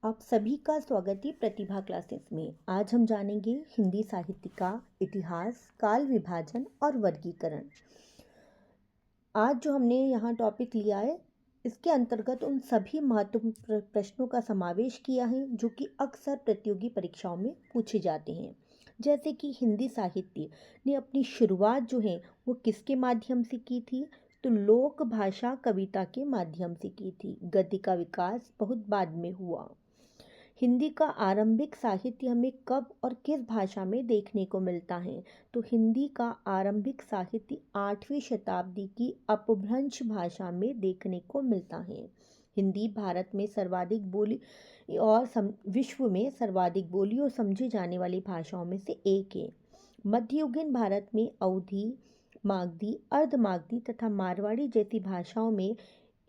आप सभी का स्वागत है प्रतिभा क्लासेस में। आज हम जानेंगे हिंदी साहित्य का इतिहास, काल विभाजन और वर्गीकरण। आज जो हमने यहाँ टॉपिक लिया है, इसके अंतर्गत उन सभी महत्वपूर्ण प्रश्नों का समावेश किया है जो कि अक्सर प्रतियोगी परीक्षाओं में पूछे जाते हैं। जैसे कि हिंदी साहित्य ने अपनी शुरुआत जो है वो किसके माध्यम से की थी? तो लोक भाषा कविता के माध्यम से की थी। गद्य का विकास बहुत बाद में हुआ। हिंदी का आरंभिक साहित्य हमें कब और किस भाषा में देखने को मिलता है? तो हिंदी का आरंभिक साहित्य 8वीं शताब्दी की अपभ्रंश भाषा में देखने को मिलता है। हिंदी भारत में सर्वाधिक बोली और विश्व में सर्वाधिक बोली और समझी जाने वाली भाषाओं में से एक है। मध्ययुगीन भारत में अवधी, मागधी, अर्धमागधी तथा मारवाड़ी जैसी भाषाओं में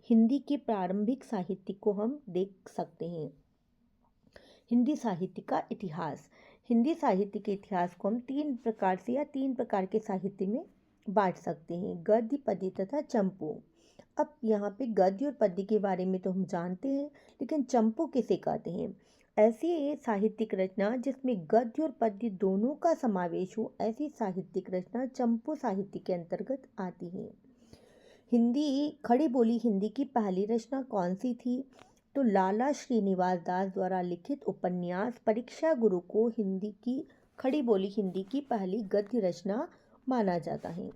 हिंदी के प्रारंभिक साहित्य को हम देख सकते हैं। हिंदी साहित्य का इतिहास। हिंदी साहित्य के इतिहास को हम तीन प्रकार के साहित्य में बांट सकते हैं: गद्य, पद्य तथा चंपू। अब यहाँ पे गद्य और पद्य के बारे में तो हम जानते हैं, लेकिन चंपू किसे कहते हैं? ऐसी साहित्यिक रचना जिसमें गद्य और पद्य दोनों का समावेश हो, ऐसी साहित्यिक रचना चंपू साहित्य के अंतर्गत आती है। हिंदी खड़ी बोली हिंदी की पहली रचना कौन सी थी? तो लाला श्रीनिवास दास द्वारा लिखित उपन्यास परीक्षा गुरु को हिंदी की खड़ी बोली हिंदी की पहली गद्य रचना माना जाता है।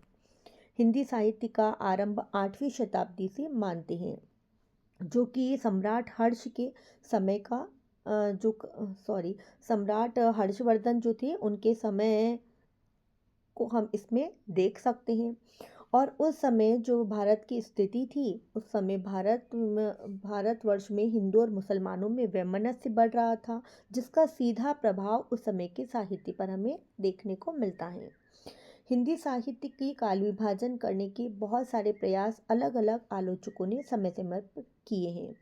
हिंदी साहित्य का आरंभ 8वीं शताब्दी से मानते हैं, जो कि सम्राट हर्ष के समय का सम्राट हर्षवर्धन जो थे उनके समय को हम इसमें देख सकते हैं। और उस समय जो भारत की स्थिति थी, उस समय भारतवर्ष में हिंदू और मुसलमानों में वैमनस्य बढ़ रहा था, जिसका सीधा प्रभाव उस समय के साहित्य पर हमें देखने को मिलता है। हिंदी साहित्य की काल विभाजन करने के बहुत सारे प्रयास अलग अलग आलोचकों ने समय समय पर किए हैं,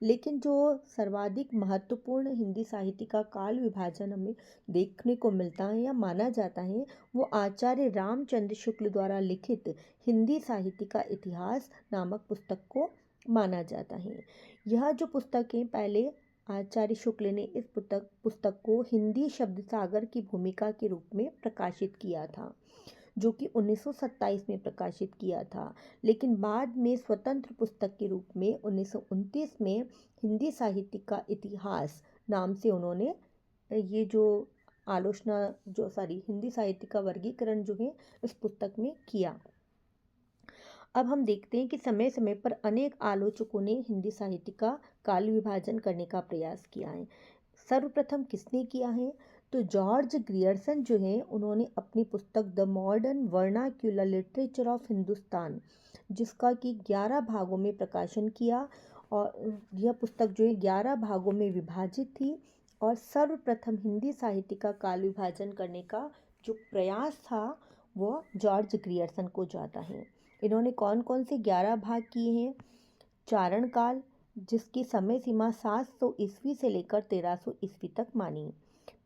लेकिन जो सर्वाधिक महत्वपूर्ण हिंदी साहित्य का काल विभाजन हमें देखने को मिलता है या माना जाता है, वो आचार्य रामचंद्र शुक्ल द्वारा लिखित हिंदी साहित्य का इतिहास नामक पुस्तक को माना जाता है। यह जो पुस्तक है, पहले आचार्य शुक्ल ने इस पुस्तक को हिंदी शब्द सागर की भूमिका के रूप में प्रकाशित किया था, जो कि 1927 में प्रकाशित किया था, लेकिन बाद में स्वतंत्र पुस्तक के रूप में 1929 में हिंदी साहित्य का इतिहास नाम से उन्होंने ये जो हिंदी साहित्य का वर्गीकरण जो है इस पुस्तक में किया। अब हम देखते हैं कि समय समय पर अनेक आलोचकों ने हिंदी साहित्य का काल विभाजन करने का प्रयास किया है। सर्वप्रथम किसने किया है? तो जॉर्ज ग्रियर्सन जो है, उन्होंने अपनी पुस्तक the modern vernacular literature of Hindustan, जिसका कि 11 भागों में प्रकाशन किया, और यह पुस्तक जो है 11 भागों में विभाजित थी। और सर्वप्रथम हिंदी साहित्य का काल विभाजन करने का जो प्रयास था वो जॉर्ज ग्रियर्सन को जाता है। इन्होंने कौन कौन से 11 भाग किए हैं? चारण काल, जिसकी समय सीमा 700 ईस्वी से लेकर 1300 ईस्वी तक मानी।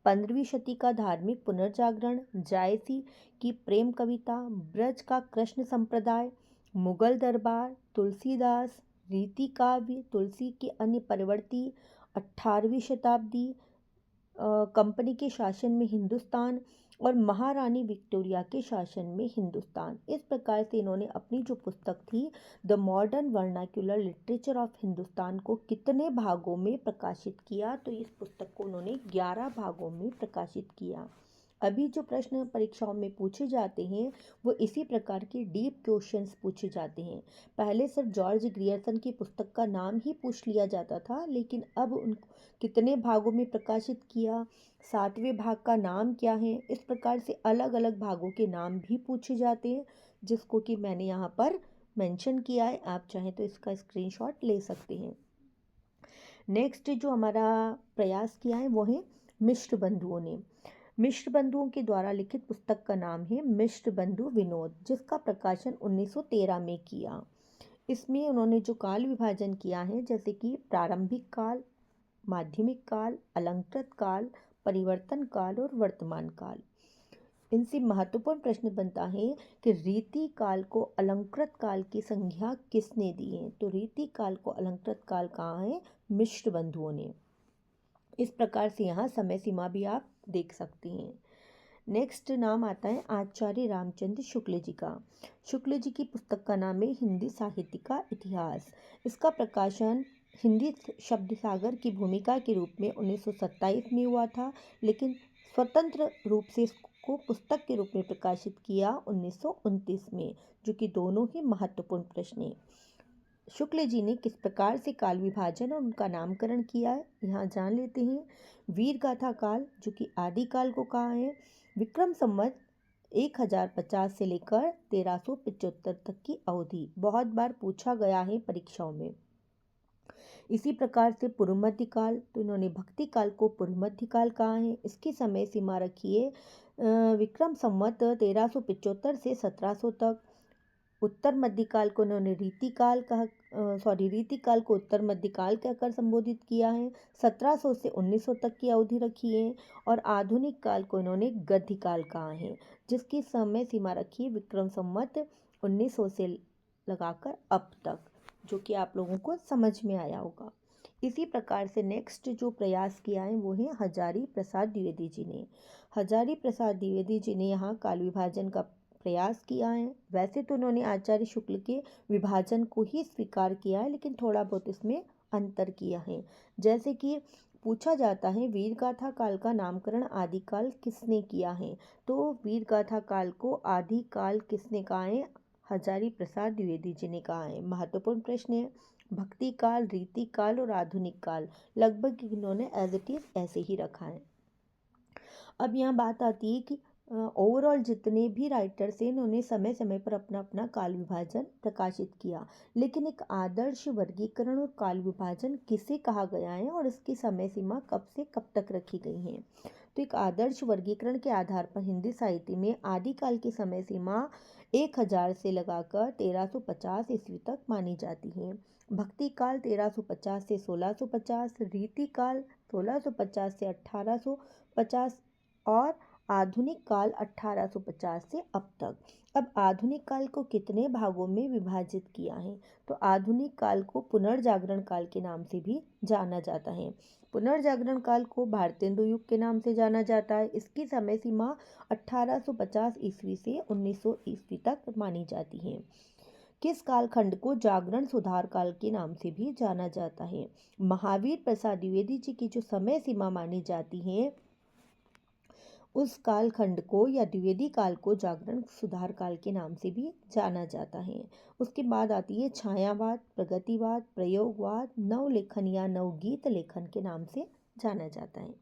15वीं शती का धार्मिक पुनर्जागरण, जायसी की प्रेम कविता, ब्रज का कृष्ण संप्रदाय, मुगल दरबार, तुलसीदास, रीति काव्य, तुलसी के अन्य परिवर्ती, 18वीं शताब्दी, कंपनी के शासन में हिंदुस्तान और महारानी विक्टोरिया के शासन में हिंदुस्तान। इस प्रकार से इन्होंने अपनी जो पुस्तक थी the modern vernacular literature of Hindustan को कितने भागों में प्रकाशित किया? तो इस पुस्तक को उन्होंने 11 भागों में प्रकाशित किया। अभी जो प्रश्न परीक्षाओं में पूछे जाते हैं वो इसी प्रकार के डीप क्वेश्चंस पूछे जाते हैं। पहले सिर्फ जॉर्ज ग्रियर्सन की पुस्तक का नाम ही पूछ लिया जाता था, लेकिन अब उनको कितने भागों में प्रकाशित किया, 7वें भाग का नाम क्या है, इस प्रकार से अलग अलग भागों के नाम भी पूछे जाते हैं, जिसको कि मैंने यहाँ पर मेंशन किया है। आप चाहें तो इसका स्क्रीनशॉट ले सकते हैं। नेक्स्ट जो हमारा प्रयास किया है वो है मिश्र बंधुओं ने। मिश्र बंधुओं के द्वारा लिखित पुस्तक का नाम है मिश्र बंधु विनोद, जिसका प्रकाशन 1913 में किया। इसमें उन्होंने जो काल विभाजन किया है, जैसे कि प्रारंभिक काल, माध्यमिक काल, अलंकृत काल, परिवर्तन काल और वर्तमान काल। इनसे महत्वपूर्ण प्रश्न बनता है कि रीति काल को अलंकृत काल की संज्ञा किसने दी है? तो रीति काल को अलंकृत काल कहाँ है? मिश्र बंधुओं ने। इस प्रकार से यहाँ समय सीमा भी आप देख सकते हैं। नेक्स्ट नाम आता है आचार्य रामचंद्र शुक्ल जी का। शुक्ल जी की पुस्तक का नाम है हिंदी साहित्य का इतिहास। इसका प्रकाशन हिंदी शब्द सागर की भूमिका के रूप में 1927 में हुआ था, लेकिन स्वतंत्र रूप से इसको पुस्तक के रूप में प्रकाशित किया 1929 में, जो कि दोनों ही महत्वपूर्ण प्रश्न हैं। शुक्ल जी ने किस प्रकार से काल विभाजन और उनका नामकरण किया है, यहाँ जान लेते हैं। वीर गाथा काल, जो कि आदि काल को कहा है, विक्रम संवत 1050 से लेकर 1375 तक की अवधि। बहुत बार पूछा गया है परीक्षाओं में। इसी प्रकार से पूर्व मध्य काल, तो इन्होंने भक्ति काल को पूर्व मध्य काल कहा है। इसकी समय सीमा रखी है विक्रम संवत 1375 से 1700 तक। उत्तर मध्यकाल को उन्होंने रीतिकाल रीतिकाल को उत्तर मध्यकाल कहकर संबोधित किया है। 1700 से 1900 तक की अवधि रखी है। और आधुनिक काल को इन्होंने गद्यकाल कहा है, जिसकी समय सीमा रखी है विक्रम संवत 1900 से लगाकर अब तक, जो कि आप लोगों को समझ में आया होगा। इसी प्रकार से नेक्स्ट जो प्रयास किया है वो है हजारी प्रसाद द्विवेदी जी ने। हजारी प्रसाद द्विवेदी जी ने यहाँ काल विभाजन का प्रयास किया है। वैसे तो उन्होंने आचार्य शुक्ल के विभाजन को ही स्वीकार किया है, लेकिन थोड़ा बहुत इसमें अंतर किया है। जैसे कि पूछा जाता है वीरगाथा काल का नामकरण आदिकाल किसने किया है, तो वीरगाथा काल को आदिकाल किसने कहा है? हजारी प्रसाद द्विवेदी जी ने कहा है। महत्वपूर्ण प्रश्न है। भक्ति काल, रीति काल और आधुनिक काल लगभग इन्होंने एज इट इज ऐसे ही रखा है। अब यहाँ बात आती है कि ओवरऑल जितने भी राइटर्स हैं इन्होंने समय समय पर अपना अपना काल विभाजन प्रकाशित किया, लेकिन एक आदर्श वर्गीकरण और काल विभाजन किसे कहा गया है और इसकी समय सीमा कब से कब तक रखी गई है? तो एक आदर्श वर्गीकरण के आधार पर हिंदी साहित्य में आदिकाल की समय सीमा 1000 से लगाकर 1350 ईस्वी तक मानी जाती है। भक्ति काल 1350 से 1650, रीति काल 1650 से 1850 और आधुनिक काल 1850 से अब तक। अब आधुनिक काल को कितने भागों में विभाजित किया है? तो आधुनिक काल को पुनर्जागरण काल के नाम से भी जाना जाता है। पुनर्जागरण काल को भारतेंदु युग के नाम से जाना जाता है। इसकी समय सीमा 1850 ईस्वी से 1900 ईस्वी तक मानी जाती है। किस कालखंड को जागरण सुधार काल के नाम से भी जाना जाता है? महावीर प्रसाद द्विवेदी जी की जो समय सीमा मानी जाती है उस कालखंड को या द्विवेदी काल को जागरण सुधार काल के नाम से भी जाना जाता है। उसके बाद आती है छायावाद, प्रगतिवाद, प्रयोगवाद, नवलेखन या नवगीत लेखन के नाम से जाना जाता है।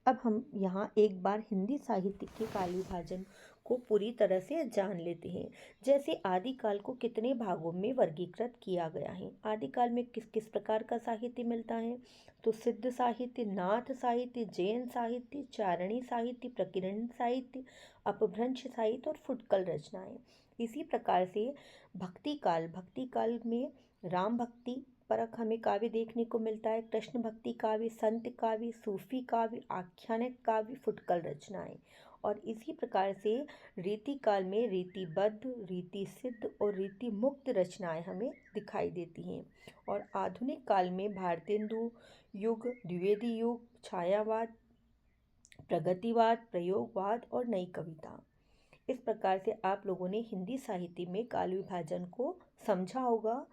अब हम यहाँ एक बार हिंदी साहित्य के काल विभाजन को पूरी तरह से जान लेते हैं। जैसे आदिकाल को कितने भागों में वर्गीकृत किया गया है? आदिकाल में किस किस प्रकार का साहित्य मिलता है? तो सिद्ध साहित्य, नाथ साहित्य, जैन साहित्य, चारणी साहित्य, प्रकीर्ण साहित्य, अपभ्रंश साहित्य और फुटकल रचनाएं। इसी प्रकार से भक्ति काल में राम भक्ति परक हमें काव्य देखने को मिलता है। कृष्ण भक्ति काव्य, संत काव्य, सूफी काव्य, आख्यानिक काव्य, फुटकल रचनाएं। और इसी प्रकार से रीति काल में रीतिबद्ध, रीति सिद्ध और रीति मुक्त रचनाएं हमें दिखाई देती हैं। और आधुनिक काल में भारतेंदु युग, द्विवेदी युग, छायावाद, प्रगतिवाद, प्रयोगवाद और नई कविता। इस प्रकार से आप लोगों ने हिंदी साहित्य में काल विभाजन को समझा होगा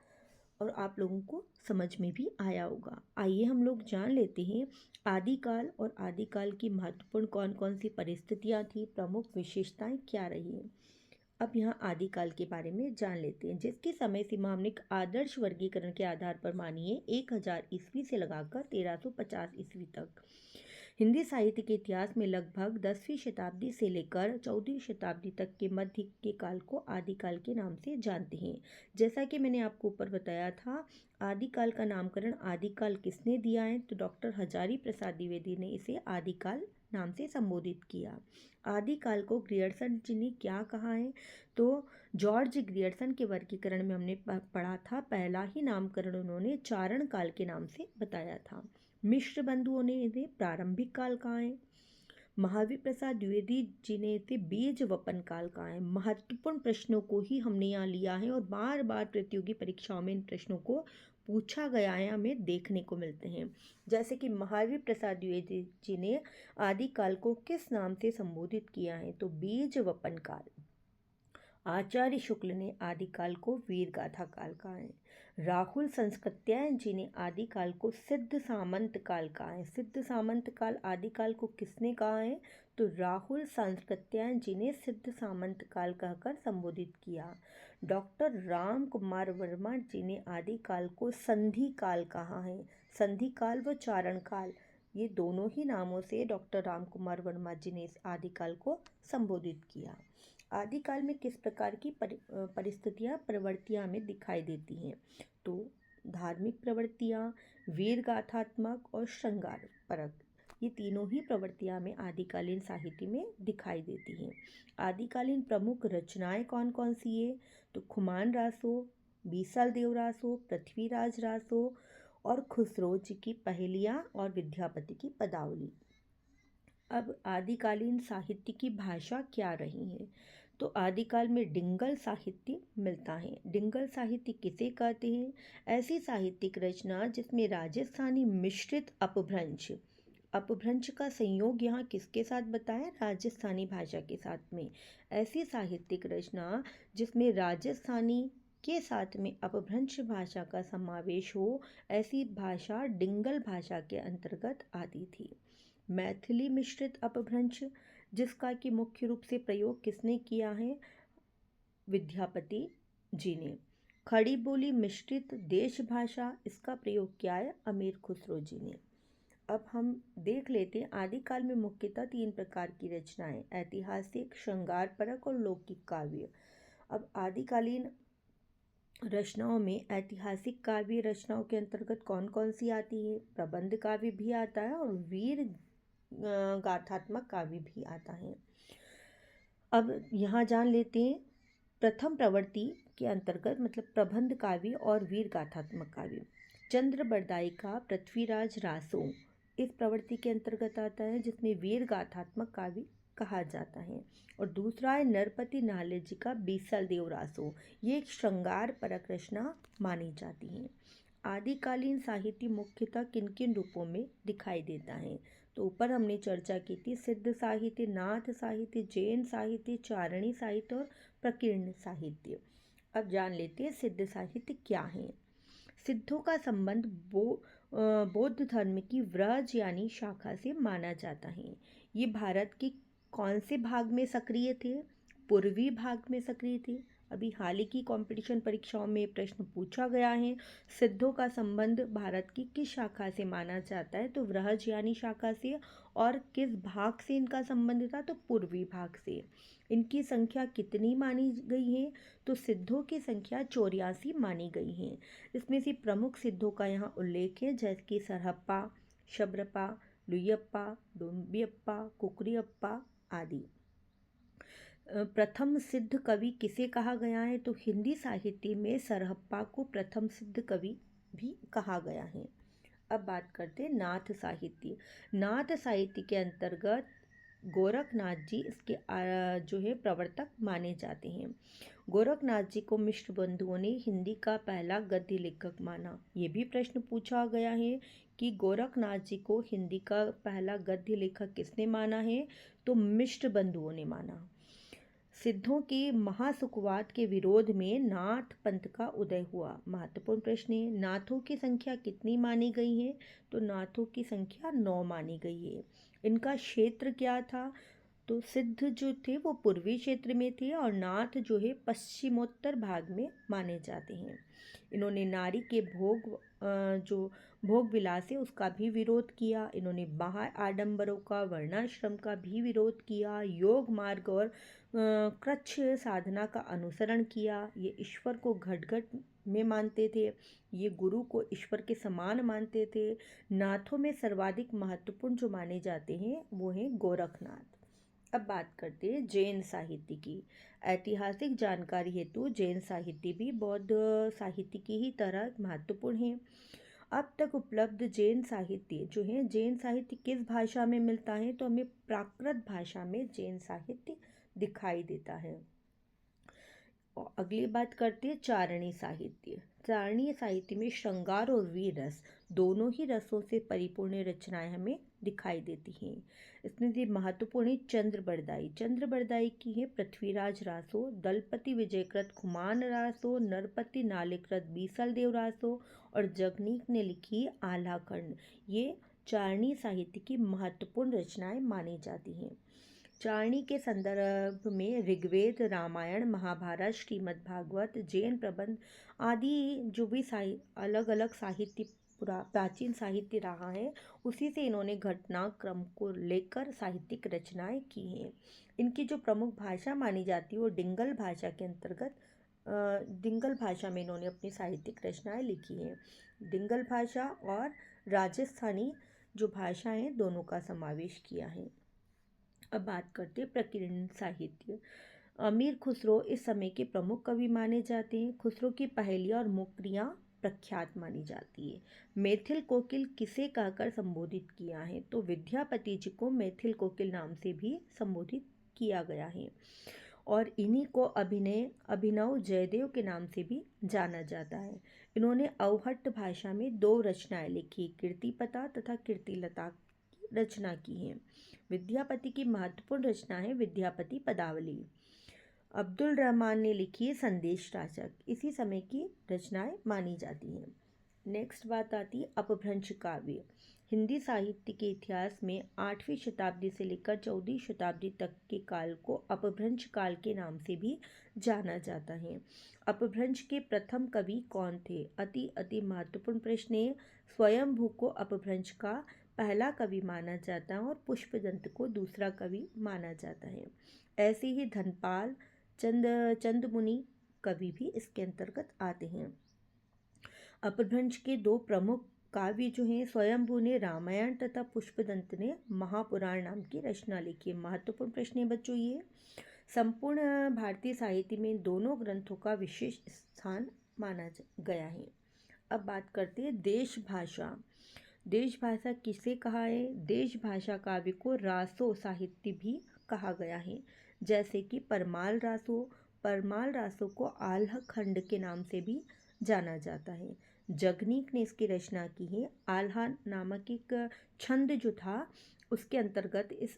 और आप लोगों को समझ में भी आया होगा। आइए हम लोग जान लेते हैं आदिकाल और आदिकाल की महत्वपूर्ण कौन कौन सी परिस्थितियाँ थी, प्रमुख विशेषताएं क्या रही हैं। अब यहाँ आदिकाल के बारे में जान लेते हैं, जिसकी समय सीमा हमने आदर्श वर्गीकरण के आधार पर मानी है 1000 ईस्वी से लगाकर 1350 ईस्वी तक। हिंदी साहित्य के इतिहास में लगभग 10वीं शताब्दी से लेकर 14वीं शताब्दी तक के मध्य के काल को आदिकाल के नाम से जानते हैं। जैसा कि मैंने आपको ऊपर बताया था, आदिकाल का नामकरण आदिकाल किसने दिया है? तो डॉक्टर हजारी प्रसाद द्विवेदी ने इसे आदिकाल नाम से संबोधित किया। आदिकाल को ग्रियर्सन जी ने क्या कहा है? तो जॉर्ज ग्रियर्सन के वर्गीकरण में हमने पढ़ा था, पहला ही नामकरण उन्होंने चारण काल के नाम से बताया था। मिश्र बंधुओं ने इसे प्रारंभिक काल कहा है। महावीर प्रसाद द्विवेदी जी ने इसे बीज वपन काल कहा है। महत्वपूर्ण प्रश्नों को ही हमने यहाँ लिया है और बार बार प्रतियोगी परीक्षाओं में इन प्रश्नों को पूछा गया है हमें देखने को मिलते हैं। जैसे कि महावीर प्रसाद द्विवेदी जी ने आदिकाल को किस नाम से संबोधित किया है, तो बीज वपन काल। आचार्य शुक्ल ने आदिकाल को वीरगाथा काल कहा है। राहुल संस्कृत्यायन जी ने आदिकाल को सिद्ध सामंत काल कहा है। सिद्ध सामंत काल आदिकाल को किसने कहा है, तो राहुल संस्कृत्यायन जी ने सिद्ध सामंत काल कहकर संबोधित किया। डॉक्टर राम कुमार वर्मा जी ने आदिकाल को संधि काल कहा है। संधि काल व चारण काल, ये दोनों ही नामों से डॉक्टर राम कुमार वर्मा जी ने इस आदिकाल को संबोधित किया। आदिकाल में किस प्रकार की परिस्थितियाँ प्रवृत्तियाँ में दिखाई देती हैं, तो धार्मिक प्रवृत्तियाँ, वीर गाथात्मक और श्रृंगार परक, ये तीनों ही प्रवृत्तियाँ में आदिकालीन साहित्य में दिखाई देती हैं। आदिकालीन प्रमुख रचनाएं कौन कौन सी है, तो खुमान रासो, बीसल देव रासो, पृथ्वीराज रासो और खुसरो जी की पहेलियाँ और विद्यापति की पदावली। अब आदिकालीन साहित्य की भाषा क्या रही है, तो आदिकाल में डिंगल साहित्य मिलता है। डिंगल साहित्य किसे कहते हैं, ऐसी साहित्यिक रचना जिसमें राजस्थानी मिश्रित अपभ्रंश, अपभ्रंश का संयोग यहाँ किसके साथ बताया, राजस्थानी भाषा के साथ में। ऐसी साहित्यिक रचना जिसमें राजस्थानी के साथ में अपभ्रंश भाषा का समावेश हो, ऐसी भाषा डिंगल भाषा के अंतर्गत आती थी। मैथिली मिश्रित अपभ्रंश, जिसका कि मुख्य रूप से प्रयोग किसने किया है, विद्यापति जी ने। खड़ी बोली मिश्रित देश भाषा, इसका प्रयोग किया है अमीर खुसरो जी ने। अब हम देख लेते हैं आदिकाल में मुख्यतः 3 प्रकार की रचनाएं, ऐतिहासिक, श्रृंगार परक और लौकिक काव्य। अब आदिकालीन रचनाओं में ऐतिहासिक काव्य रचनाओं के अंतर्गत कौन कौन सी आती है, प्रबंध काव्य भी आता है और वीर गाथात्मक काव्य भी आता है। अब यहाँ जान लेते हैं प्रथम प्रवृत्ति के अंतर्गत, मतलब प्रबंध काव्य और वीर गाथात्मक काव्य। चंद्र बरदाई का पृथ्वीराज रासो इस प्रवृत्ति के अंतर्गत आता है, जिसमें वीर गाथात्मक काव्य कहा जाता है। और दूसरा है नरपति नाले जी का बीसल देव रासो, ये एक श्रृंगार परक रचना मानी जाती है। आदिकालीन साहित्य मुख्यतः किन किन रूपों में दिखाई देता है, तो ऊपर हमने चर्चा की थी सिद्ध साहित्य, नाथ साहित्य, जैन साहित्य, चारणी साहित्य और प्रकीर्ण साहित्य। अब जान लेते हैं सिद्ध साहित्य क्या है। सिद्धों का संबंध बौद्ध धर्म की व्रज यानी शाखा से माना जाता है। ये भारत के कौन से भाग में सक्रिय थे, पूर्वी भाग में सक्रिय थे। अभी हाल ही की कंपटीशन परीक्षाओं में प्रश्न पूछा गया है, सिद्धों का संबंध भारत की किस शाखा से माना जाता है, तो व्रज यानी शाखा से। और किस भाग से इनका संबंध था, तो पूर्वी भाग से। इनकी संख्या कितनी मानी गई है, तो सिद्धों की संख्या 84 मानी गई है। इसमें से प्रमुख सिद्धों का यहाँ उल्लेख है, जैसे कि सरहप्पा, शबरपा, लुयप्पा, डोंबियप्पा, कुकरियप्पा आदि। प्रथम सिद्ध कवि किसे कहा गया है, तो हिंदी साहित्य में सरहप्पा को प्रथम सिद्ध कवि भी कहा गया है। अब बात करते हैं नाथ साहित्य। नाथ साहित्य के अंतर्गत गोरखनाथ जी इसके जो है प्रवर्तक माने जाते हैं। गोरखनाथ जी को मिश्र बंधुओं ने हिंदी का पहला गद्य लेखक माना। ये भी प्रश्न पूछा गया है कि गोरखनाथ जी को हिंदी का पहला गद्य लेखक किसने माना है, तो मिश्र बंधुओं ने माना। सिद्धों के महासुखवाद के विरोध में नाथ पंथ का उदय हुआ। महत्वपूर्ण प्रश्न है, नाथों की संख्या कितनी मानी गई है, तो नाथों की संख्या 9 मानी गई है। इनका क्षेत्र क्या था, तो सिद्ध जो थे वो पूर्वी क्षेत्र में थे और नाथ जो है पश्चिमोत्तर भाग में माने जाते हैं। इन्होंने नारी के जो भोग विलास है उसका भी विरोध किया। इन्होंने बाह्य आडंबरों का, वर्णाश्रम का भी विरोध किया। योग मार्ग और कृच्छ साधना का अनुसरण किया। ये ईश्वर को घट घट में मानते थे, ये गुरु को ईश्वर के समान मानते थे। नाथों में सर्वाधिक महत्वपूर्ण जो माने जाते हैं वो हैं गोरखनाथ। अब बात करते हैं जैन साहित्य की। ऐतिहासिक जानकारी हेतु जैन साहित्य भी बौद्ध साहित्य की ही तरह महत्वपूर्ण है। अब तक उपलब्ध जैन साहित्य जो है, जैन साहित्य किस भाषा में मिलता है, तो हमें प्राकृत भाषा में जैन साहित्य दिखाई देता है। और अगली बात करते हैं चारणी साहित्य। चारणीय साहित्य में श्रृंगार और वीर रस दोनों ही रसों से परिपूर्ण रचनाएं हमें दिखाई देती हैं। इसमें से महत्वपूर्ण है चंद्र बरदाई की है पृथ्वीराज रासो, दलपति विजयकृत खुमान रासो, नरपति नालिकृत बीसल देव रासो और जगनीक ने लिखी आल्हाखंड। ये चारणी साहित्य की महत्वपूर्ण रचनाएं मानी जाती हैं। चारणी के संदर्भ में ऋग्वेद, रामायण, महाभारत, श्रीमद् भागवत, जैन प्रबंध आदि जो भी अलग अलग साहित्य प्राचीन साहित्य रहा है, उसी से इन्होंने घटनाक्रम को लेकर साहित्यिक रचनाएं की हैं। इनकी जो प्रमुख भाषा मानी जाती है वो डिंगल भाषा के अंतर्गत डिंगल भाषा में इन्होंने अपनी साहित्यिक रचनाएं लिखी हैं। डिंगल भाषा और राजस्थानी जो भाषा हैं दोनों का समावेश किया है। अब बात करते हैं प्रकीर्णन साहित्य। अमीर खुसरो इस समय के प्रमुख कवि माने जाते हैं। खुसरो की पहेलियाँ और मुक्तियाँ प्रख्यात मानी जाती है। मैथिल कोकिल किसे कहकर संबोधित किया है, तो विद्यापति जी को मैथिल कोकिल नाम से भी संबोधित किया गया है और इन्हीं को अभिनव जयदेव के नाम से भी जाना जाता है। इन्होंने अवहट्ट भाषा में 2 रचनाएं लिखी, कीर्तिपता तथा कीर्तिलता की रचना की है। विद्यापति की महत्वपूर्ण रचना है विद्यापति पदावली। अब्दुल रहमान ने लिखी है संदेश राचक, इसी समय की रचनाएं मानी जाती हैं। नेक्स्ट बात आती है अपभ्रंश काव्य। हिंदी साहित्य के इतिहास में 8वीं शताब्दी से लेकर 14वीं शताब्दी तक के काल को अपभ्रंश काल के नाम से भी जाना जाता है। अपभ्रंश के प्रथम कवि कौन थे? अति महत्वपूर्ण प्रश्न है। स्वयंभू को अपभ्रंश का पहला कवि माना जाता है और पुष्पदंत को दूसरा कवि माना जाता है। ऐसे ही धनपाल चंदमुनि कवि भी इसके अंतर्गत आते हैं। अपभ्रंश के 2 प्रमुख काव्य जो हैं, स्वयंभू ने रामायण तथा पुष्पदंत ने महापुराण नाम की रचना लिखी है। महत्वपूर्ण प्रश्न है बच्चों ये। संपूर्ण भारतीय साहित्य में दोनों ग्रंथों का विशेष स्थान माना गया है। अब बात करते हैं देश भाषा। देश भाषा किसे कहा है? देश भाषा काव्य को रासो साहित्य भी कहा गया है, जैसे कि परमाल रासो को आल्हा खंड के नाम से भी जाना जाता है। जगनीक ने इसकी रचना की है। आल्हा नामक एक छंद जो था उसके अंतर्गत इस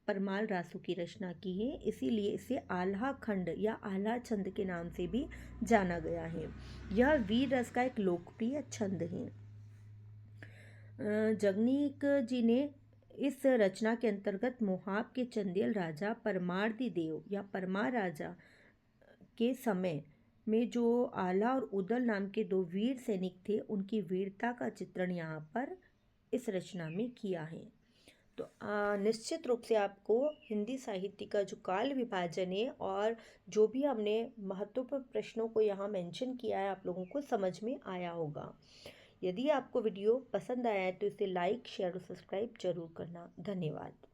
परमाल रासो की रचना की है, इसीलिए इसे आल्हा खंड या आल्हा छंद के नाम से भी जाना गया है। यह वीर रस का एक लोकप्रिय छंद है। जगनीक जी ने इस रचना के अंतर्गत मोहाब के चंदेल राजा परमार्दी देव या परमार राजा के समय में जो आला और उदल नाम के 2 वीर सैनिक थे, उनकी वीरता का चित्रण यहाँ पर इस रचना में किया है। तो निश्चित रूप से आपको हिंदी साहित्य का जो काल विभाजन है और जो भी हमने महत्वपूर्ण प्रश्नों को यहाँ मेंशन किया है, आप लोगों को समझ में आया होगा। यदि आपको वीडियो पसंद आया है तो इसे लाइक, शेयर और सब्सक्राइब जरूर करना। धन्यवाद।